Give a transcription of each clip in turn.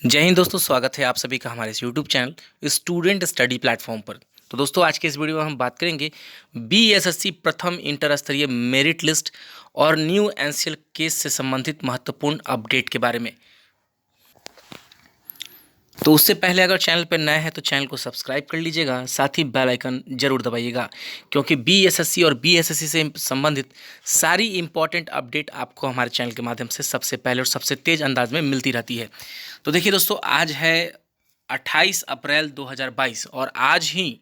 जय हिंद दोस्तों, स्वागत है आप सभी का हमारे इस YouTube channel student study platform पर। तो दोस्तों, आज के इस वीडियो में हम बात करेंगे बीएसएससी प्रथम इंटर स्तरीय मेरिट लिस्ट और न्यू एनसीएल केस से संबंधित महत्वपूर्ण अपडेट के बारे में। तो उससे पहले अगर चैनल पर नया है तो चैनल को सब्सक्राइब कर लीजिएगा, साथ ही बेल आइकन जरूर दबाइएगा, क्योंकि बीएसएससी और बीएसएससी से संबंधित सारी इंपॉर्टेंट अपडेट आपको हमारे चैनल के माध्यम से सबसे पहले और सबसे तेज़ अंदाज में मिलती रहती है। तो देखिए दोस्तों, आज है 28 अप्रैल 2022 और आज ही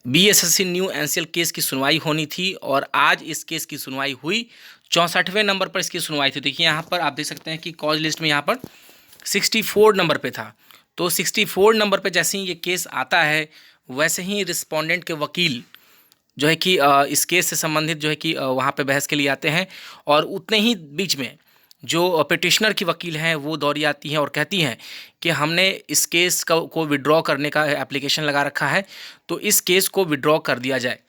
बीएसएससी न्यू एनसीएल केस की सुनवाई होनी थी और आज इस केस की सुनवाई हुई। 64वें नंबर पर इसकी सुनवाई थी। देखिए यहाँ पर आप देख सकते हैं कि कॉज लिस्ट में यहाँ पर 64 नंबर पे था। तो 64 नंबर पे जैसे ही ये केस आता है वैसे ही रिस्पोंडेंट के वकील जो है कि इस केस से संबंधित जो है कि वहाँ पे बहस के लिए आते हैं और उतने ही बीच में जो पिटिशनर की वकील हैं वो दौड़ी आती हैं और कहती हैं कि हमने इस केस को विड्रॉ करने का एप्लीकेशन लगा रखा है, तो इस केस को विड्रॉ कर दिया जाए।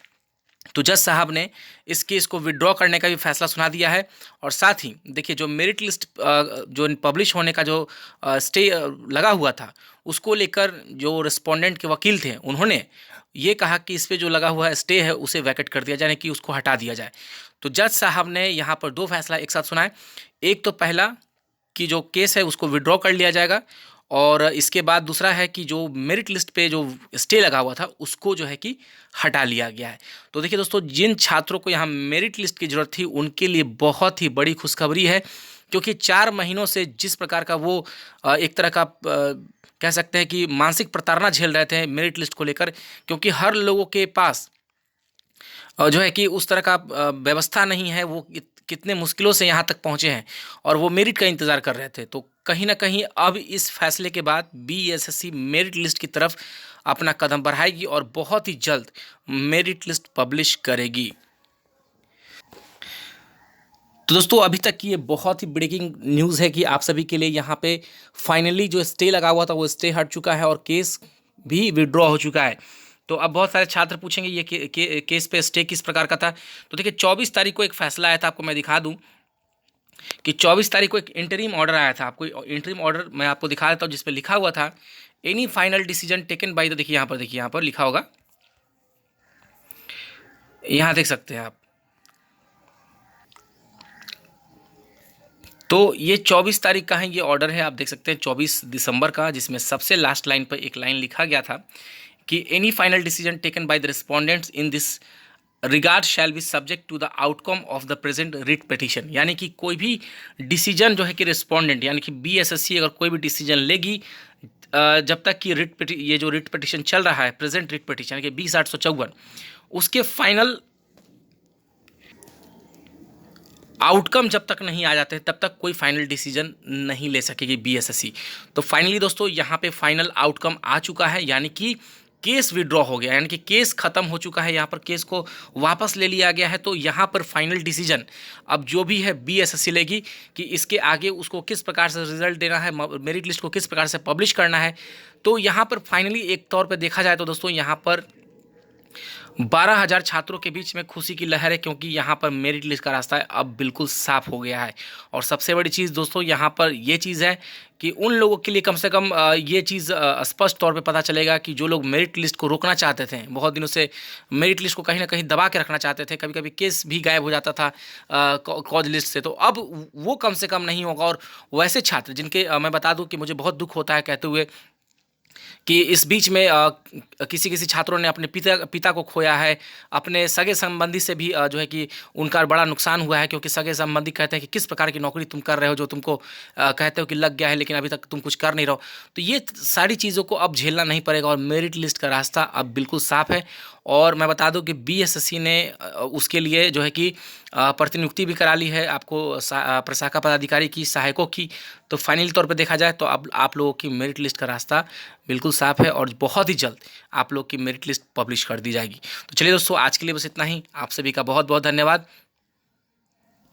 तो जज साहब ने इस केस को विड्रॉ करने का भी फैसला सुना दिया है। और साथ ही देखिए, जो मेरिट लिस्ट जो पब्लिश होने का जो स्टे लगा हुआ था, उसको लेकर जो रिस्पोंडेंट के वकील थे उन्होंने ये कहा कि इस पे जो लगा हुआ स्टे है उसे वैकेट कर दिया जाए, कि उसको हटा दिया जाए। तो जज साहब ने यहाँ पर दो फैसला एक साथ सुनाए। एक तो पहला कि जो केस है उसको विड्रॉ कर लिया जाएगा, और इसके बाद दूसरा है कि जो मेरिट लिस्ट पे जो स्टे लगा हुआ था उसको जो है कि हटा लिया गया है। तो देखिए दोस्तों, जिन छात्रों को यहाँ मेरिट लिस्ट की ज़रूरत थी उनके लिए बहुत ही बड़ी खुशखबरी है, क्योंकि 4 महीनों से जिस प्रकार का वो एक तरह का कह सकते हैं कि मानसिक प्रताड़ना झेल रहे थे मेरिट लिस्ट को लेकर, क्योंकि हर लोगों के पास जो है कि उस तरह का व्यवस्था नहीं है। वो कितने मुश्किलों से यहाँ तक पहुँचे हैं और वो मेरिट का इंतज़ार कर रहे थे। तो कहीं ना कहीं अब इस फैसले के बाद बीएसएससी मेरिट लिस्ट की तरफ अपना कदम बढ़ाएगी और बहुत ही जल्द मेरिट लिस्ट पब्लिश करेगी। तो दोस्तों, अभी तक की ये बहुत ही ब्रेकिंग न्यूज़ है कि आप सभी के लिए यहाँ पे फाइनली जो स्टे लगा हुआ था वो स्टे हट चुका है और केस भी विड्रॉ हो चुका है। तो अब बहुत सारे छात्र पूछेंगे ये केस पे स्टे किस प्रकार का था। तो देखिए, 24 तारीख को एक फैसला आया था, आपको मैं दिखा दूं कि 24 तारीख को एक इंटरिम ऑर्डर आया था। आपको इंटरिम ऑर्डर मैं आपको दिखा देता हूँ, जिसपे लिखा हुआ था any final decision taken by the, देखिए यहाँ पर लिखा होगा, यहाँ देख सकते हैं आप। तो ये 24 तारीख का है, ये ऑर्डर है, आप देख सकते हैं 24 दिसंबर का, जिसमें सबसे लास्ट लाइन पर एक लाइन लिखा गया था कि any final decision taken by the respondents in this regard shall be subject to the outcome of the present writ petition. यानी कि कोई भी डिसीजन जो है कि रिस्पोंडेंट यानी कि बीएसएससी अगर कोई भी डिसीजन लेगी जब तक कि ये जो रिट पिटीशन चल रहा है, प्रेजेंट रिट पिटीशन यानी कि 20/854, उसके फाइनल आउटकम जब तक नहीं आ जाते तब तक कोई फाइनल डिसीजन नहीं ले सकेगी बीएसएससी। तो फाइनली दोस्तों, यहाँ पे फाइनल आउटकम आ चुका है, यानी कि केस विड्रॉ हो गया, यानी कि केस खत्म हो चुका है। यहाँ पर केस को वापस ले लिया गया है। तो यहाँ पर फाइनल डिसीजन अब जो भी है बीएसएससी लेगी कि इसके आगे उसको किस प्रकार से रिजल्ट देना है, मेरिट लिस्ट को किस प्रकार से पब्लिश करना है। तो यहाँ पर फाइनली एक तौर पर देखा जाए तो दोस्तों, यहाँ पर 12,000 छात्रों के बीच में खुशी की लहर है, क्योंकि यहाँ पर मेरिट लिस्ट का रास्ता है अब बिल्कुल साफ हो गया है। और सबसे बड़ी चीज़ दोस्तों यहाँ पर ये चीज़ है कि उन लोगों के लिए कम से कम ये चीज़ स्पष्ट तौर पे पता चलेगा कि जो लोग मेरिट लिस्ट को रोकना चाहते थे, बहुत दिनों से मेरिट लिस्ट को कहीं ना कहीं दबा के रखना चाहते थे, कभी कभी केस भी गायब हो जाता था कॉज लिस्ट से, तो अब वो कम से कम नहीं होगा। और वैसे छात्र जिनके मैं बता दूँ कि मुझे बहुत दुख होता है कहते हुए कि इस बीच में किसी किसी छात्रों ने अपने पिता को खोया है, अपने सगे संबंधी से भी जो है कि उनका बड़ा नुकसान हुआ है, क्योंकि सगे संबंधी कहते हैं कि किस प्रकार की नौकरी तुम कर रहे हो जो तुमको कहते हो कि लग गया है लेकिन अभी तक तुम कुछ कर नहीं रहो। तो ये सारी चीज़ों को अब झेलना नहीं पड़ेगा और मेरिट लिस्ट का रास्ता अब बिल्कुल साफ है। और मैं बता दूं कि बीएसएससी ने उसके लिए जो है कि प्रतिनियुक्ति भी करा ली है आपको प्रशाखा पदाधिकारी की, सहायकों की। तो फाइनली तौर पे देखा जाए तो अब आप लोगों की मेरिट लिस्ट का रास्ता बिल्कुल साफ है और बहुत ही जल्द आप लोग की मेरिट लिस्ट पब्लिश कर दी जाएगी। तो चलिए दोस्तों, आज के लिए बस इतना ही। आप सभी का बहुत बहुत धन्यवाद।